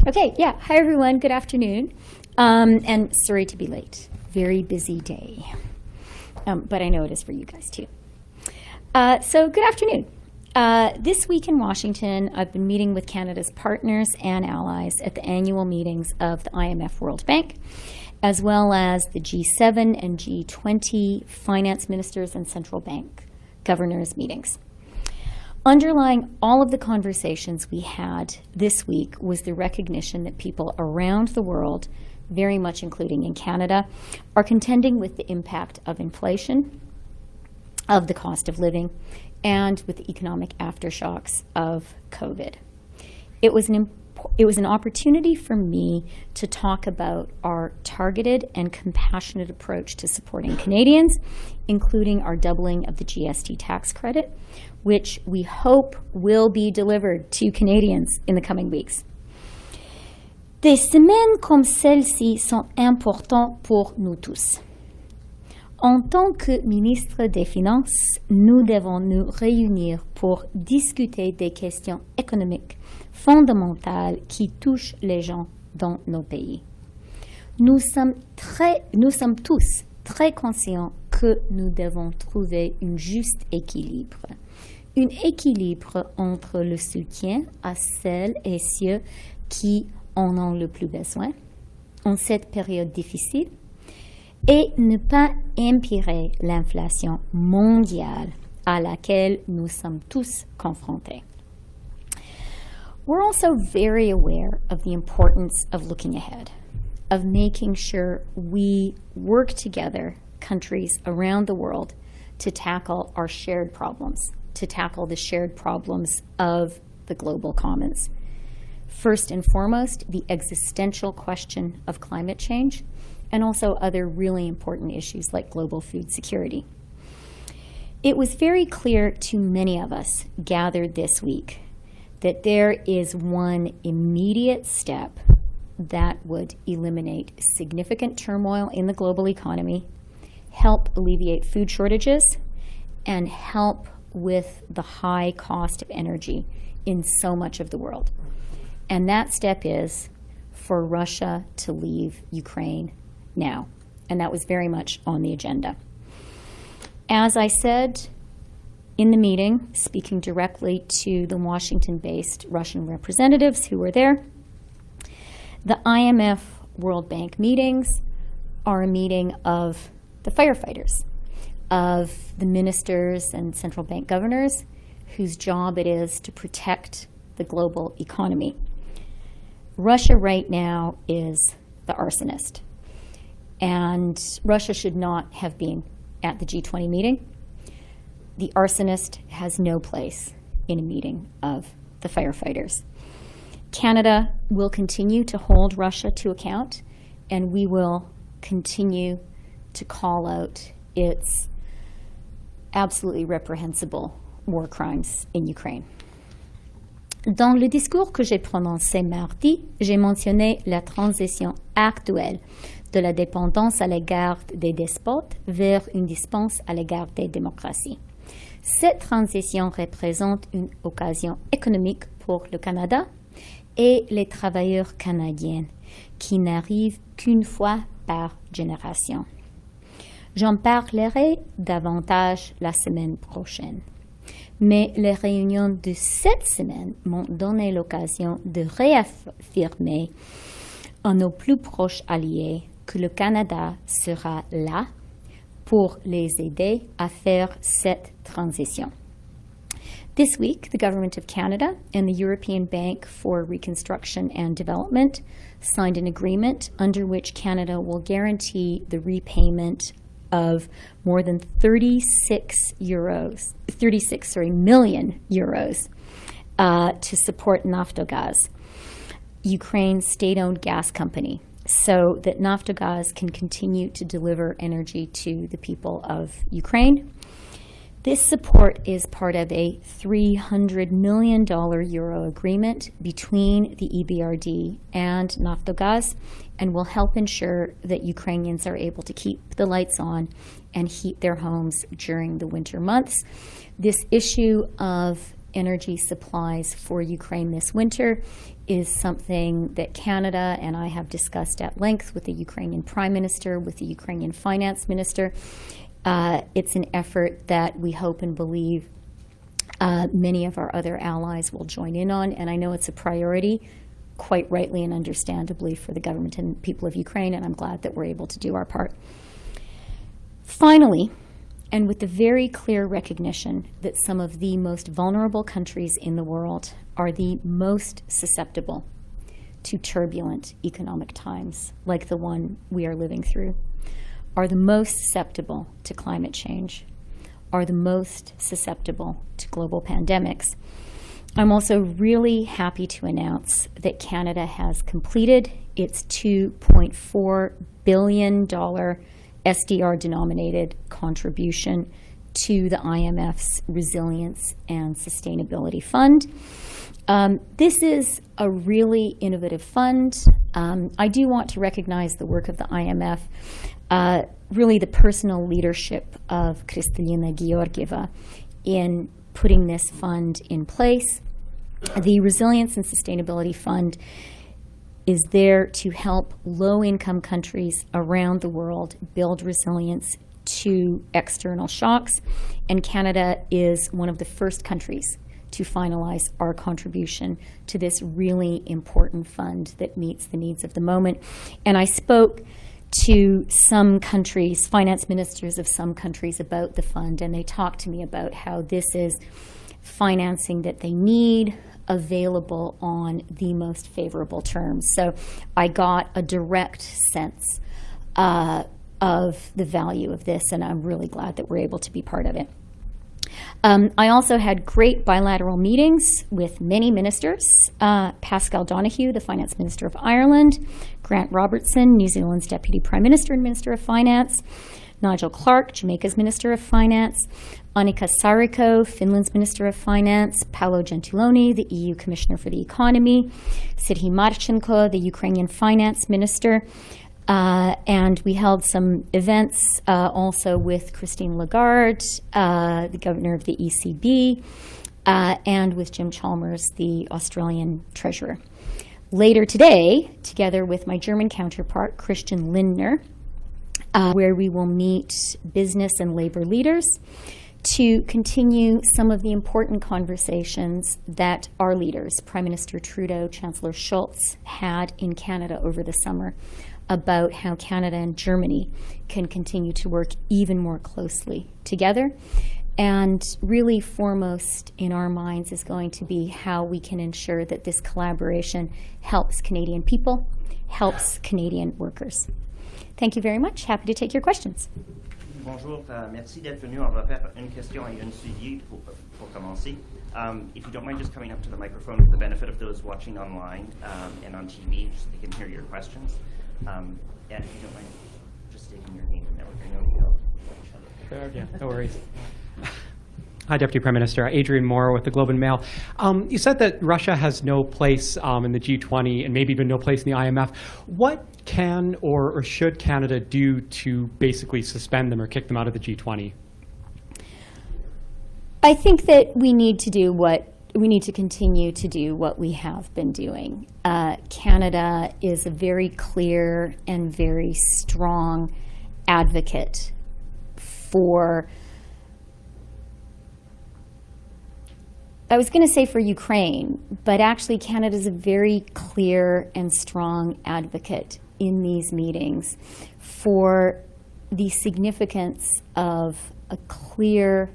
Okay, yeah. Hi, everyone. Good afternoon. And sorry to be late. Very busy day. But I know it is for you guys, too. So good afternoon. This week in Washington, I've been meeting with Canada's partners and allies at the annual meetings of the IMF World Bank, as well as the G7 and G20 finance ministers and central bank governors meetings. Underlying all of the conversations we had this week was the recognition that people around the world, very much including in Canada, are contending with the impact of inflation, of the cost of living, and with the economic aftershocks of COVID. It was an opportunity for me to talk about our targeted and compassionate approach to supporting Canadians, including our doubling of the GST tax credit, which we hope will be delivered to Canadians in the coming weeks. Des semaines comme celle-ci sont importantes pour nous tous. En tant que ministre des Finances, nous devons nous réunir pour discuter des questions économiques fondamentales qui touchent les gens dans nos pays. Nous sommes tous très conscients que nous devons trouver un juste équilibre. Un équilibre entre le soutien à celles et ceux qui en ont le plus besoin en cette période difficile et ne pas empirer l'inflation mondiale à laquelle nous sommes tous confrontés. We're also very aware of the importance of looking ahead, of making sure we work together, countries around the world, to tackle our shared problems, to tackle the shared problems of the global commons. First and foremost, the existential question of climate change, and also other really important issues like global food security. It was very clear to many of us gathered this week that there is one immediate step that would eliminate significant turmoil in the global economy, help alleviate food shortages, and help with the high cost of energy in so much of the world. And that step is for Russia to leave Ukraine now. And that was very much on the agenda. As I said in the meeting, speaking directly to the Washington-based Russian representatives who were there, the IMF World Bank meetings are a meeting of the firefighters, of the ministers and central bank governors whose job it is to protect the global economy. Russia right now is the arsonist. And Russia should not have been at the G20 meeting. The arsonist has no place in a meeting of the firefighters. Canada will continue to hold Russia to account, and we will continue to call out its absolutely reprehensible war crimes in Ukraine. Dans le discours que j'ai prononcé mardi, j'ai mentionné la transition actuelle de la dépendance à l'égard des despotes vers une dispense à l'égard des démocraties. Cette transition représente une occasion économique pour le Canada et les travailleurs canadiens qui n'arrivent qu'une fois par génération. J'en parlerai davantage la semaine prochaine. Mais les réunions de cette semaine m'ont donné l'occasion de réaffirmer à nos plus proches alliés que le Canada sera là pour les aider à faire cette transition. This week, the Government of Canada and the European Bank for Reconstruction and Development signed an agreement under which Canada will guarantee the repayment of more than 36 million euros to support Naftogaz, Ukraine's state-owned gas company, so that Naftogaz can continue to deliver energy to the people of Ukraine. This support is part of a $300 million euro agreement between the EBRD and Naftogaz, and will help ensure that Ukrainians are able to keep the lights on and heat their homes during the winter months. This issue of energy supplies for Ukraine this winter is something that Canada and I have discussed at length with the Ukrainian Prime Minister, with the Ukrainian Finance Minister. It's an effort that we hope and believe many of our other allies will join in on, and I know it's a priority, quite rightly and understandably, for the government and people of Ukraine, and I'm glad that we're able to do our part. Finally, and with the very clear recognition that some of the most vulnerable countries in the world are the most susceptible to turbulent economic times, like the one we are living through, are the most susceptible to climate change, are the most susceptible to global pandemics. I'm also really happy to announce that Canada has completed its $2.4 billion SDR-denominated contribution to the IMF's Resilience and Sustainability Fund. This is a really innovative fund. I do want to recognize the work of the IMF, really the personal leadership of Kristalina Georgieva in putting this fund in place. The Resilience and Sustainability Fund is there to help low-income countries around the world build resilience to external shocks, and Canada is one of the first countries to finalize our contribution to this really important fund that meets the needs of the moment. And I spoke to some countries, finance ministers of some countries, about the fund, and they talked to me about how this is financing that they need, available on the most favorable terms. So I got a direct sense of the value of this, and I'm really glad that we're able to be part of it. I also had great bilateral meetings with many ministers, Pascal Donoghue, the Finance Minister of Ireland, Grant Robertson, New Zealand's Deputy Prime Minister and Minister of Finance, Nigel Clark, Jamaica's Minister of Finance, Annika Saarikko, Finland's Minister of Finance, Paolo Gentiloni, the EU Commissioner for the Economy, Serhiy Marchenko, the Ukrainian Finance Minister, and we held some events also with Christine Lagarde, the Governor of the ECB, and with Jim Chalmers, the Australian Treasurer. Later today, together with my German counterpart, Christian Lindner, where we will meet business and labor leaders to continue some of the important conversations that our leaders, Prime Minister Trudeau, Chancellor Schultz, had in Canada over the summer about how Canada and Germany can continue to work even more closely together. And really foremost in our minds is going to be how we can ensure that this collaboration helps Canadian people, helps Canadian workers. Thank you very much. Happy to take your questions. Bonjour, merci d'être venu. On va faire une question et une suivi pour commencer. If you don't mind just coming up to the microphone for the benefit of those watching online and on TV, just so they can hear your questions. And if you don't mind just stating your name and network, I know we know each other. Yeah, no worries. Hi, Deputy Prime Minister. Adrian Moore with the Globe and Mail. You said that Russia has no place in the G20 and maybe even no place in the IMF. What can or should Canada do to basically suspend them or kick them out of the G20? I think that we need to continue to do what we have been doing. Canada is a very clear and very strong advocate for, I was going to say for Ukraine, but actually Canada is a very clear and strong advocate in these meetings for the significance of a clear,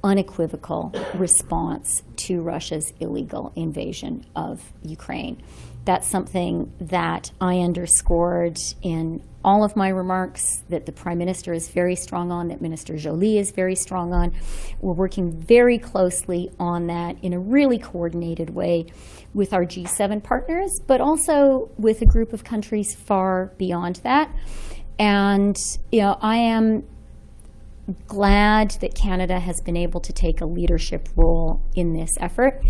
unequivocal response to Russia's illegal invasion of Ukraine. That's something that I underscored in all of my remarks, that the Prime Minister is very strong on, that Minister Joly is very strong on. We're working very closely on that in a really coordinated way with our G7 partners, but also with a group of countries far beyond that. And I am glad that Canada has been able to take a leadership role in this effort.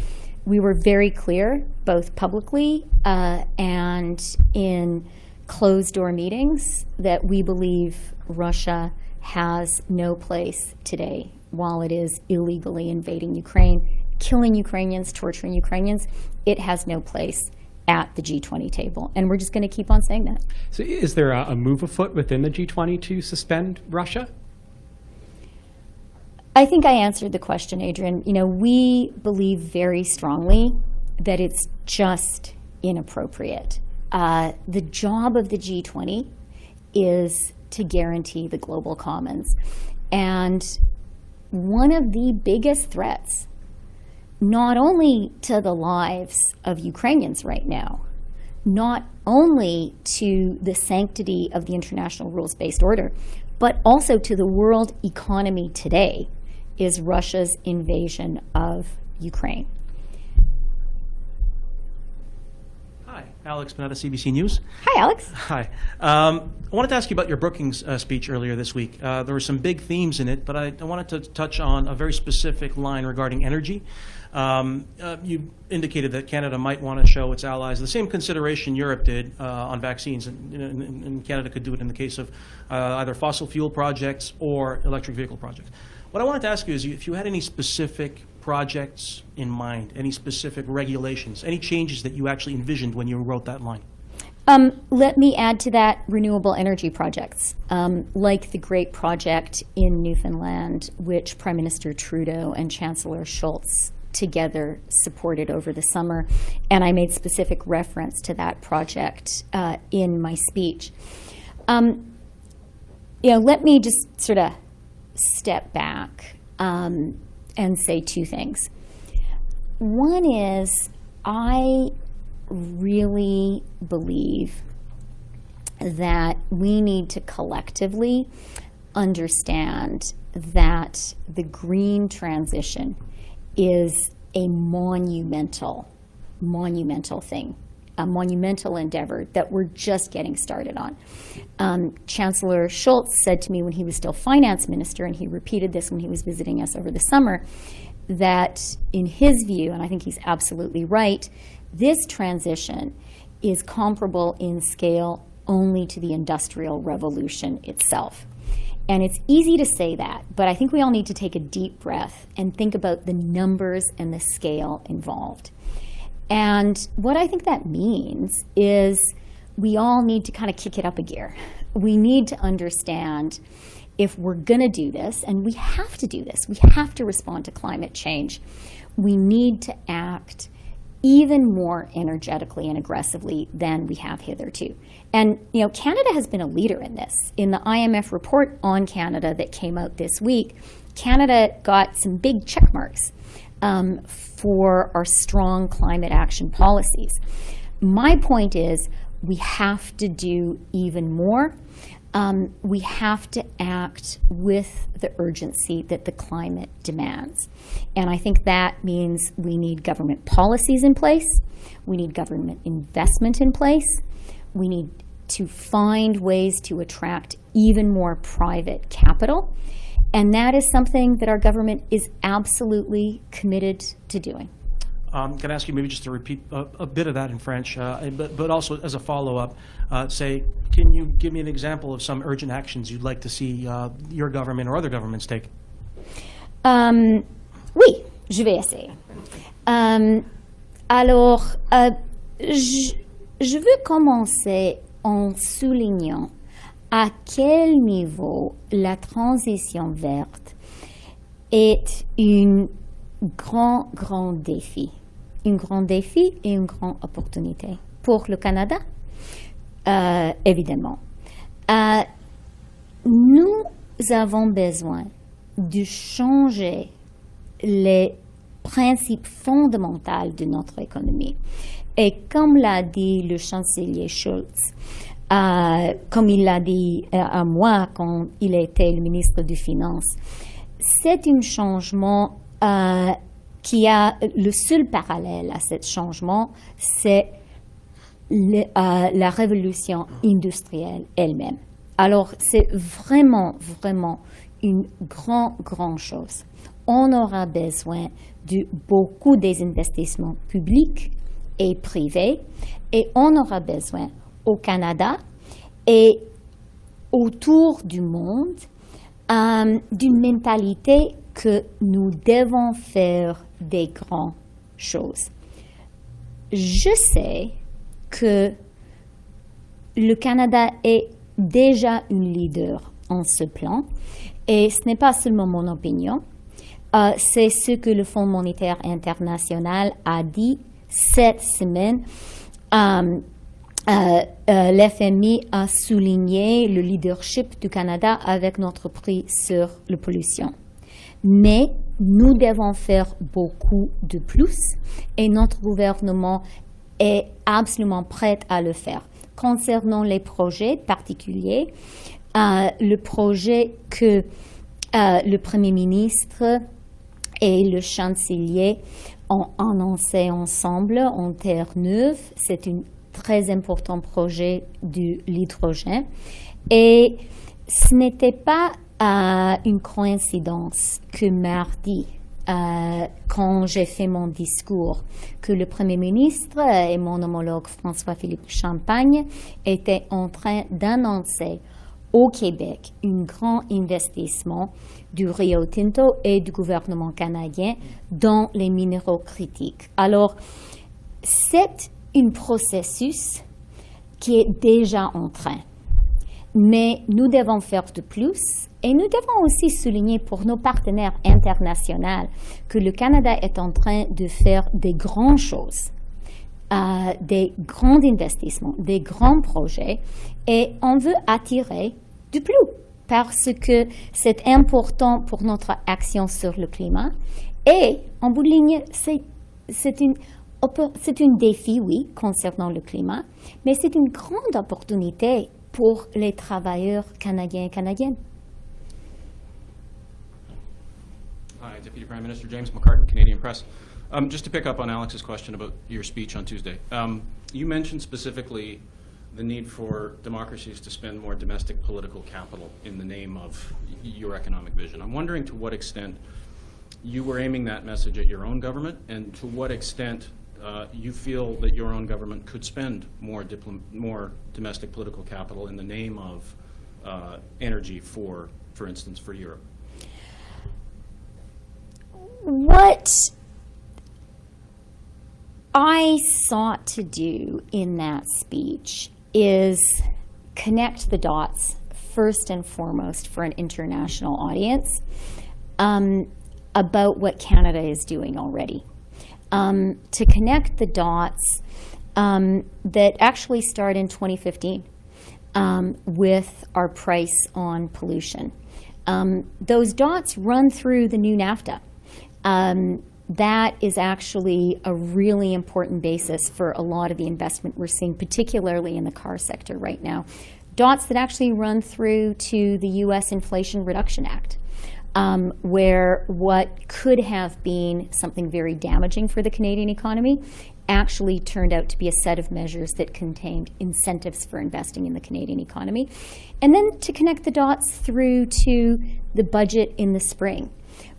We were very clear, both publicly and in closed-door meetings, that we believe Russia has no place today while it is illegally invading Ukraine killing Ukrainians, torturing Ukrainians, it has no place at the G20 table. And we're just going to keep on saying that. So is there a move afoot within the G20 to suspend Russia? I think I answered the question, Adrian. You know, we believe very strongly that it's just inappropriate. The job of the G20 is to guarantee the global commons. And one of the biggest threats, not only to the lives of Ukrainians right now, not only to the sanctity of the international rules-based order, but also to the world economy today, is Russia's invasion of Ukraine. Hi, Alex Panetta, CBC News. Hi, Alex. Hi. I wanted to ask you about your Brookings speech earlier this week. There were some big themes in it, but I wanted to touch on a very specific line regarding energy. You indicated that Canada might want to show its allies the same consideration Europe did on vaccines, and Canada could do it in the case of either fossil fuel projects or electric vehicle projects. What I wanted to ask you is if you had any specific projects in mind, any specific regulations, any changes that you actually envisioned when you wrote that line. Let me add to that renewable energy projects, like the great project in Newfoundland, which Prime Minister Trudeau and Chancellor Schultz together supported over the summer. And I made specific reference to that project in my speech. Let me just sort of step back and say two things. One is, I really believe that we need to collectively understand that the green transition is a monumental thing, a monumental endeavor that we're just getting started on. Chancellor Schultz said to me when he was still finance minister, and he repeated this when he was visiting us over the summer, that in his view, and I think he's absolutely right, this transition is comparable in scale only to the Industrial Revolution itself. And it's easy to say that, but I think we all need to take a deep breath and think about the numbers and the scale involved. And what I think that means is we all need to kind of kick it up a gear. We need to understand, if we're going to do this, and we have to do this, we have to respond to climate change, we need to act even more energetically and aggressively than we have hitherto. And Canada has been a leader in this. In the IMF report on Canada that came out this week, Canada got some big check marks for our strong climate action policies. My point is, we have to do even more. We have to act with the urgency that the climate demands. And I think that means we need government policies in place. We need government investment in place. We need to find ways to attract even more private capital. And that is something that our government is absolutely committed to doing. Can I ask you maybe just to repeat a bit of that in French, but also as a follow-up, can you give me an example of some urgent actions you'd like to see your government or other governments take? Oui, je vais essayer. Alors, je veux commencer en soulignant à quel niveau la transition verte est un grand défi. Un grand défi et une grande opportunité. Pour le Canada, évidemment. Nous avons besoin de changer les principes fondamentaux de notre économie. Et comme l'a dit le chancelier Schultz, comme il l'a dit à moi quand il était le ministre des Finances, c'est un changement qui a le seul parallèle à ce changement, c'est la révolution industrielle elle-même. Alors, c'est vraiment une grande chose. On aura besoin de beaucoup des investissements publics et privés, et on aura besoin au Canada et autour du monde d'une mentalité que nous devons faire des grandes choses. Je sais que le Canada est déjà une leader en ce plan, et ce n'est pas seulement mon opinion, c'est ce que le Fonds monétaire international a dit cette semaine. L'FMI a souligné le leadership du Canada avec notre prix sur la pollution. Mais nous devons faire beaucoup de plus et notre gouvernement est absolument prêt à le faire. Concernant les projets particuliers, le projet que le Premier ministre et le chancelier ont annoncé ensemble en Terre-Neuve, c'est un très important projet de l'hydrogène. Et ce n'était pas une coïncidence que mardi, quand j'ai fait mon discours, que le Premier ministre et mon homologue François-Philippe Champagne étaient en train d'annoncer au Québec un grand investissement du Rio Tinto et du gouvernement canadien dans les minéraux critiques. Alors, c'est un processus qui est déjà en train. Mais nous devons faire de plus et nous devons aussi souligner pour nos partenaires internationaux que le Canada est en train de faire des grandes choses, des grands investissements, des grands projets et on veut attirer du plus parce que c'est important pour notre action sur le climat et en bout de ligne, c'est un défi, oui, concernant le climat, mais c'est une grande opportunité pour les travailleurs canadiens et canadiennes. Hi, Deputy Prime Minister James McCartan, Canadian Press. Just to pick up on Alex's question about your speech on Tuesday, you mentioned specifically the need for democracies to spend more domestic political capital in the name of your economic vision. I'm wondering to what extent you were aiming that message at your own government, and to what extent you feel that your own government could spend more domestic political capital in the name of energy, for instance, for Europe. What I sought to do in that speech is connect the dots, first and foremost, for an international audience about what Canada is doing already. To connect the dots that actually start in 2015 with our price on pollution. Those dots run through the new NAFTA. That is actually a really important basis for a lot of the investment we're seeing, particularly in the car sector right now. Dots that actually run through to the U.S. Inflation Reduction Act, where what could have been something very damaging for the Canadian economy actually turned out to be a set of measures that contained incentives for investing in the Canadian economy. And then to connect the dots through to the budget in the spring,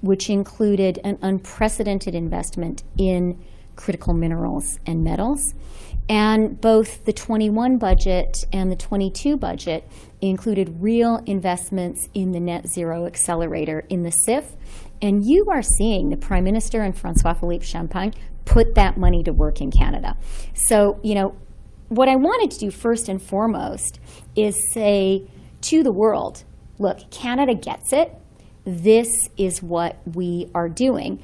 which included an unprecedented investment in critical minerals and metals. And both the 21 budget and the 22 budget included real investments in the Net Zero Accelerator in the CIF. And you are seeing the Prime Minister and François-Philippe Champagne put that money to work in Canada. So, you know, what I wanted to do first and foremost is say to the world, look, Canada gets it. This is what we are doing.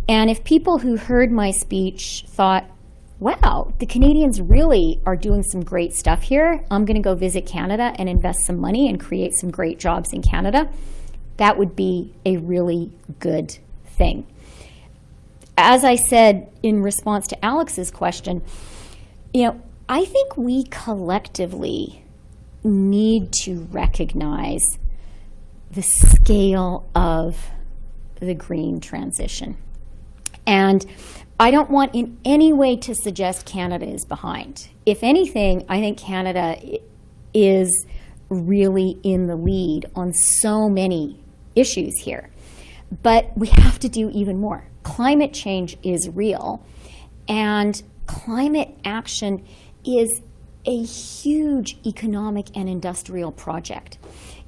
And if people who heard my speech thought, wow, the Canadians really are doing some great stuff here, I'm going to go visit Canada and invest some money and create some great jobs in Canada, that would be a really good thing. As I said in response to Alex's question, you know, I think we collectively need to recognize the scale of the green transition. And I don't want in any way to suggest Canada is behind. If anything, I think Canada is really in the lead on so many issues here. But we have to do even more. Climate change is real, and climate action is a huge economic and industrial project.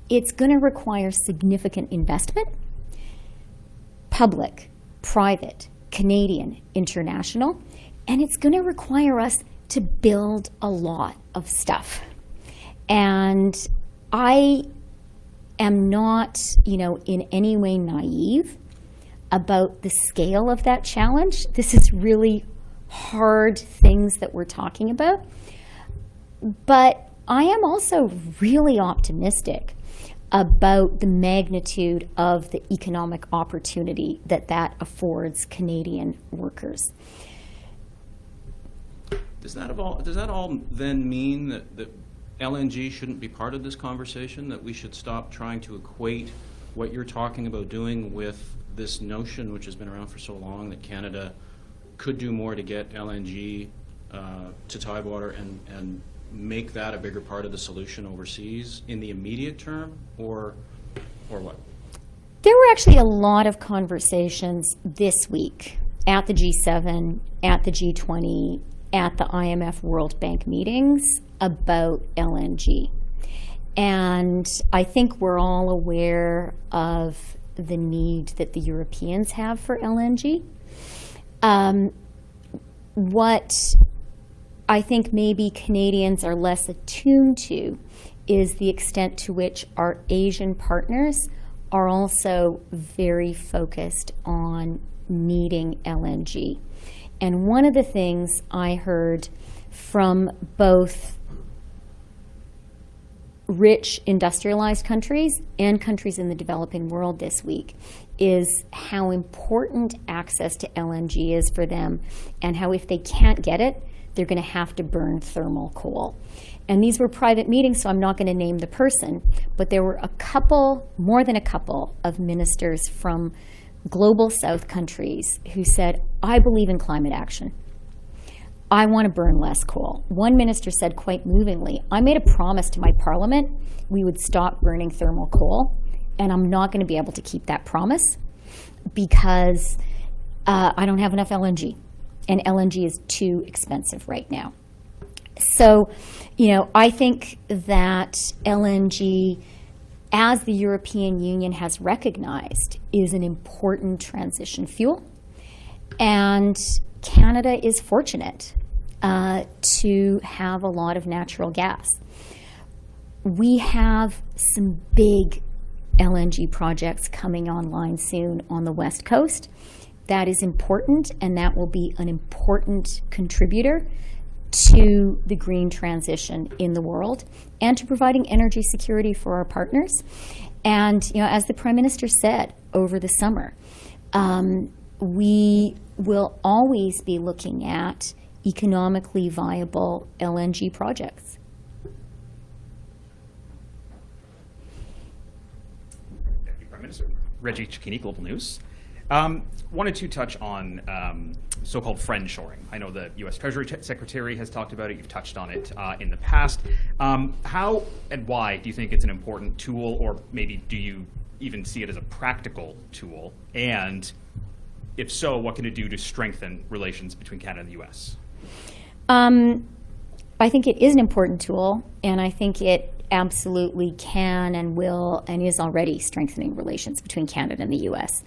It's going to require significant investment, public, private, Canadian, international, and it's going to require us to build a lot of stuff. And I am not, in any way naive about the scale of that challenge. This is really hard things that we're talking about. But I am also really optimistic about the magnitude of the economic opportunity that affords Canadian workers. Does that all then mean that LNG shouldn't be part of this conversation, that we should stop trying to equate what you're talking about doing with this notion, which has been around for so long, that Canada could do more to get LNG to Tidewater and make that a bigger part of the solution overseas in the immediate term, or what? There were actually a lot of conversations this week at the G7, at the G20, at the IMF World Bank meetings about LNG. And I think we're all aware of the need that the Europeans have for LNG. What I think maybe Canadians are less attuned to is the extent to which our Asian partners are also very focused on needing LNG. And one of the things I heard from both rich industrialized countries and countries in the developing world this week is how important access to LNG is for them, and how if they can't get it, they're going to have to burn thermal coal. And these were private meetings, so I'm not going to name the person, but there were more than a couple of ministers from global south countries who said, I believe in climate action. I want to burn less coal. One minister said quite movingly, I made a promise to my parliament we would stop burning thermal coal, and I'm not going to be able to keep that promise because I don't have enough LNG, and LNG is too expensive right now. So, I think that LNG, as the European Union has recognized, is an important transition fuel. And Canada is fortunate to have a lot of natural gas. We have some big LNG projects coming online soon on the West Coast. That is important, and that will be an important contributor to the green transition in the world and to providing energy security for our partners. And, as the Prime Minister said over the summer, we will always be looking at economically viable LNG projects. Deputy Prime Minister. Reggie Cicchini, Global News. Wanted to touch on so-called friendshoring. I know the U.S. Treasury Secretary has talked about it. You've touched on it in the past. How and why do you think it's an important tool, or maybe do you even see it as a practical tool? And if so, what can it do to strengthen relations between Canada and the U.S.? I think it is an important tool, and I think it absolutely can and will and is already strengthening relations between Canada and the U.S.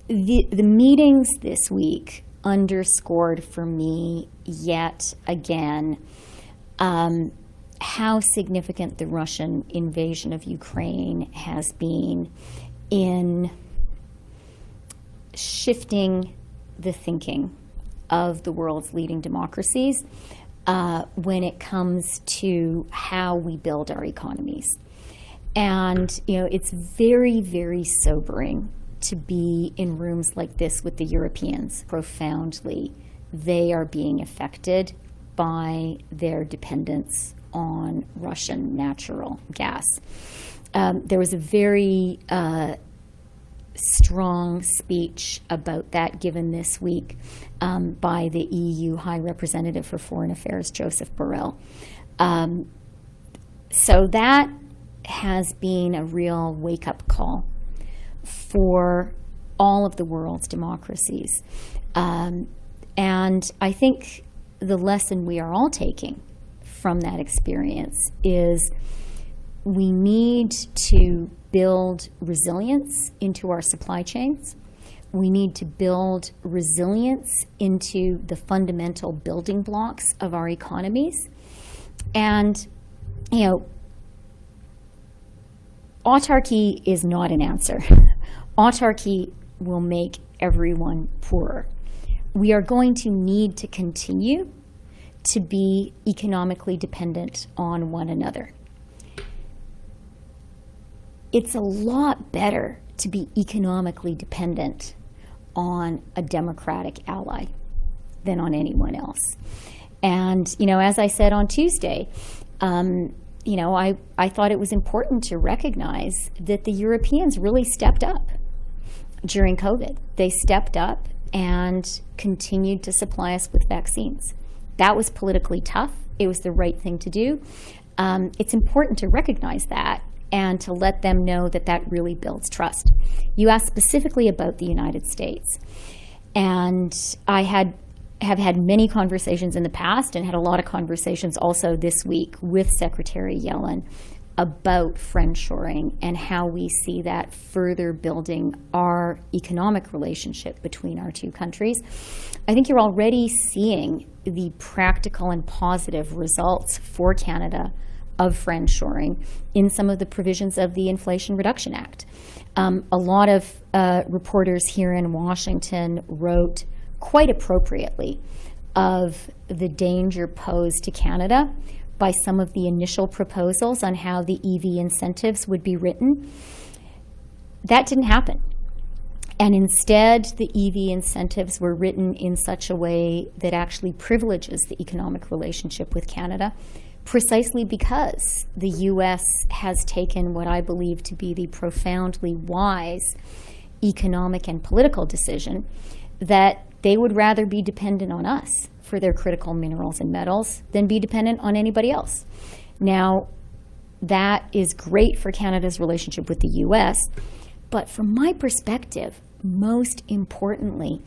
The meetings this week underscored for me yet again how significant the Russian invasion of Ukraine has been in shifting the thinking of the world's leading democracies when it comes to how we build our economies. And, it's very, very sobering to be in rooms like this with the Europeans. Profoundly, they are being affected by their dependence on Russian natural gas. There was a very strong speech about that given this week by the EU High Representative for Foreign Affairs, Joseph Borrell. So that has been a real wake-up call for all of the world's democracies. And I think the lesson we are all taking from that experience is we need to build resilience into our supply chains. We need to build resilience into the fundamental building blocks of our economies. And, you know, autarky is not an answer. Autarky will make everyone poorer. We are going to need to continue to be economically dependent on one another. It's a lot better to be economically dependent on a democratic ally than on anyone else. And, you know, as I said on Tuesday, you know, I thought it was important to recognize that the Europeans really stepped up during COVID. They stepped up and continued to supply us with vaccines. That was politically tough. It was the right thing to do. It's important to recognize that and to let them know that that really builds trust. You asked specifically about the United States. And I have had many conversations in the past and had a lot of conversations also this week with Secretary Yellen about friendshoring and how we see that further building our economic relationship between our two countries. I think you're already seeing the practical and positive results for Canada of friendshoring in some of the provisions of the Inflation Reduction Act. A lot of reporters here in Washington wrote quite appropriately of the danger posed to Canada by some of the initial proposals on how the EV incentives would be written. That didn't happen. And instead, the EV incentives were written in such a way that actually privileges the economic relationship with Canada, precisely because the U.S. has taken what I believe to be the profoundly wise economic and political decision that they would rather be dependent on us for their critical minerals and metals than be dependent on anybody else. Now, that is great for Canada's relationship with the U.S., but from my perspective, most importantly,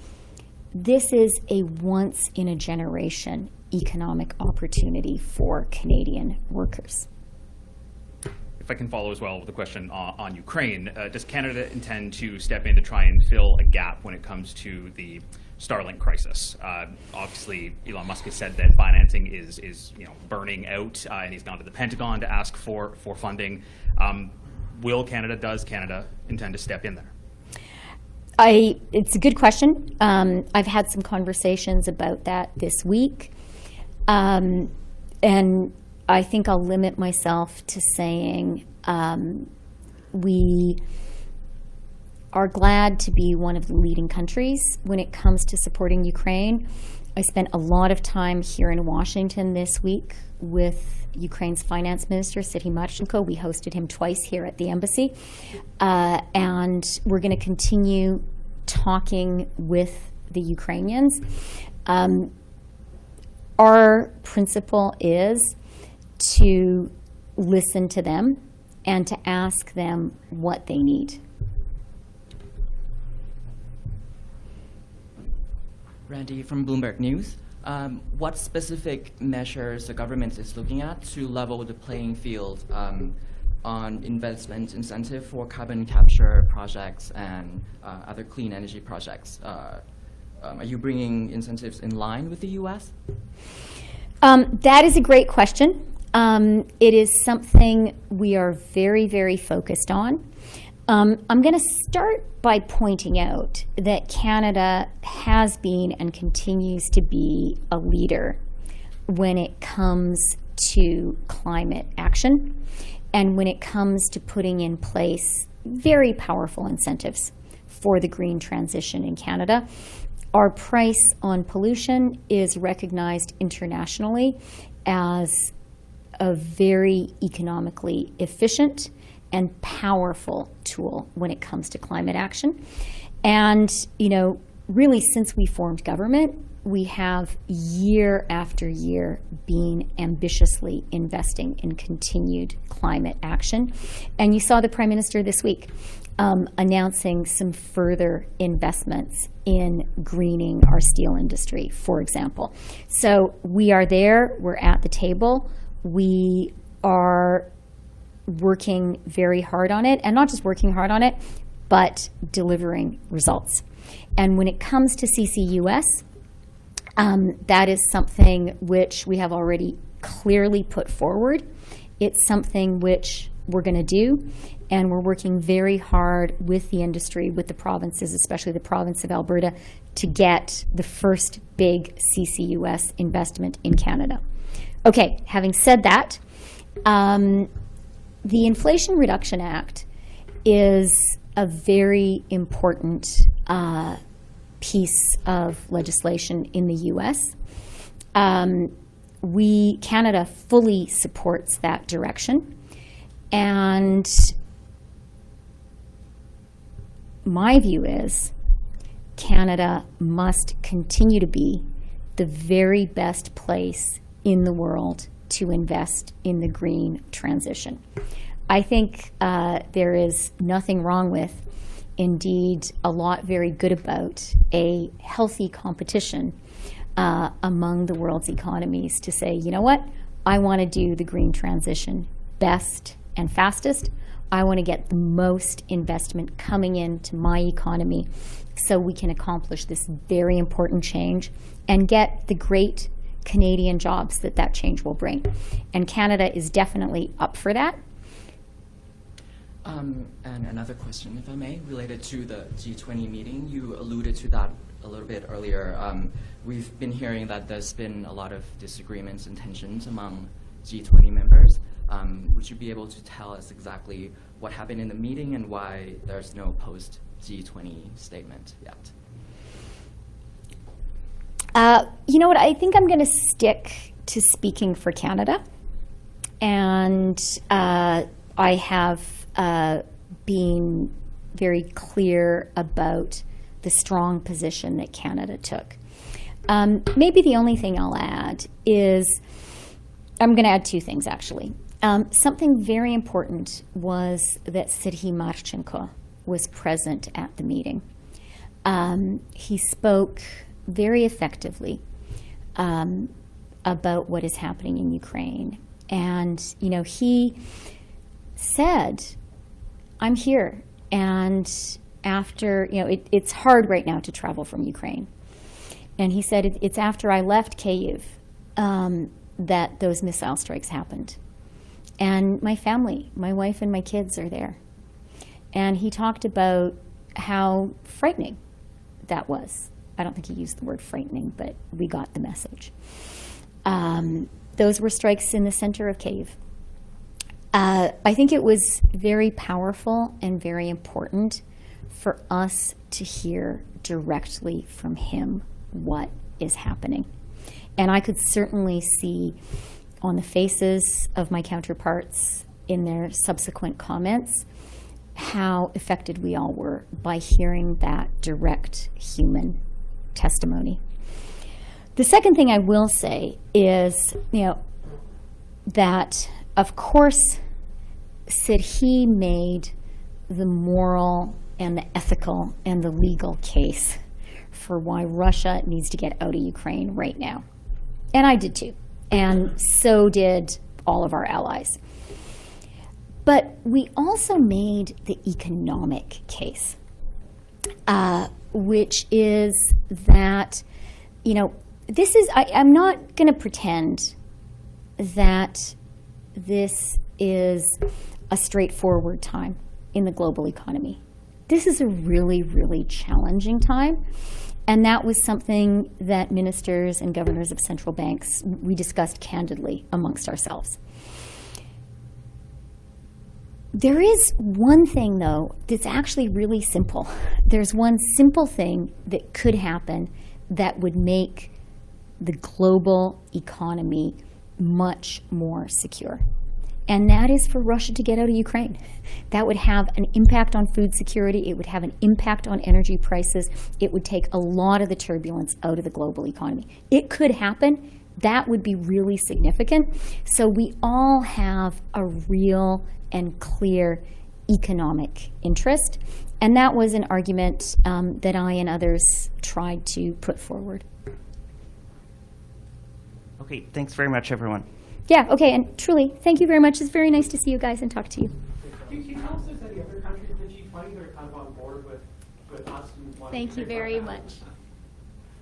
this is a once-in-a-generation economic opportunity for Canadian workers. If I can follow as well with a question on Ukraine, does Canada intend to step in to try and fill a gap when it comes to the Starlink crisis? Obviously, Elon Musk has said that financing is burning out, and he's gone to the Pentagon to ask for funding. Does Canada intend to step in there? It's a good question. I've had some conversations about that this week. And I think I'll limit myself to saying we are glad to be one of the leading countries when it comes to supporting Ukraine. I spent a lot of time here in Washington this week with Ukraine's finance minister, Siddhi Marchenko. We hosted him twice here at the embassy. And we're going to continue talking with the Ukrainians. Our principle is to listen to them and to ask them what they need. Randy from Bloomberg News. What specific measures the government is looking at to level the playing field on investment incentive for carbon capture projects and other clean energy projects? Are you bringing incentives in line with the U.S.? That is a great question. It is something we are very, very focused on. I'm going to start by pointing out that Canada has been and continues to be a leader when it comes to climate action and when it comes to putting in place very powerful incentives for the green transition in Canada. Our price on pollution is recognized internationally as a very economically efficient and powerful tool when it comes to climate action. And, really since we formed government, we have year after year been ambitiously investing in continued climate action. And you saw the Prime Minister this week announcing some further investments in greening our steel industry, for example. So we are there, we're at the table. We are working very hard on it, and not just working hard on it, but delivering results. And when it comes to CCUS, that is something which we have already clearly put forward. It's something which we're going to do, and we're working very hard with the industry, with the provinces, especially the province of Alberta, to get the first big CCUS investment in Canada. Okay, having said that, the Inflation Reduction Act is a very important piece of legislation in the U.S. Canada fully supports that direction, and my view is Canada must continue to be the very best place in the world to invest in the green transition. I think there is nothing wrong with, indeed a lot very good about, a healthy competition among the world's economies to say, you know what, I want to do the green transition best and fastest. I want to get the most investment coming into my economy so we can accomplish this very important change and get the great Canadian jobs that that change will bring. And Canada is definitely up for that. And another question, if I may, related to the G20 meeting. You alluded to that a little bit earlier. We've been hearing that there's been a lot of disagreements and tensions among G20 members. Would you be able to tell us exactly what happened in the meeting and why there's no post-G20 statement yet? You know what, I think I'm going to stick to speaking for Canada. And I have been very clear about the strong position that Canada took. Maybe the only thing I'll add is, I'm going to add two things actually. Something very important was that Serhiy Marchenko was present at the meeting. He spoke very effectively about what is happening in Ukraine. And, you know, he said, I'm here. And after, you know, it's hard right now to travel from Ukraine. And he said, it's after I left Kyiv that those missile strikes happened. And my family, my wife and my kids are there. And he talked about how frightening that was. I don't think he used the word frightening, but we got the message. Those were strikes in the center of Kyiv. I think it was very powerful and very important for us to hear directly from him what is happening. And I could certainly see on the faces of my counterparts in their subsequent comments how affected we all were by hearing that direct human testimony. The second thing I will say is, you know, that of course Serhiy made the moral and the ethical and the legal case for why Russia needs to get out of Ukraine right now. And I did too. And so did all of our allies. But we also made the economic case, which is that, you know, this is, I'm not going to pretend that this is a straightforward time in the global economy. This is a really, really challenging time. And that was something that ministers and governors of central banks, we discussed candidly amongst ourselves. There is one thing, though, that's actually really simple. There's one simple thing that could happen that would make the global economy much more secure. And that is for Russia to get out of Ukraine. That would have an impact on food security. It would have an impact on energy prices. It would take a lot of the turbulence out of the global economy. It could happen. That would be really significant. So we all have a real and clear economic interest. And that was an argument that I and others tried to put forward. Okay, thanks very much, everyone. Yeah, okay, and truly, thank you very much. It's very nice to see you guys and talk to you. Can you tell us if there's any other countries in the G20 that are kind of on board with us? And wanting Thank to you take our very balance? much.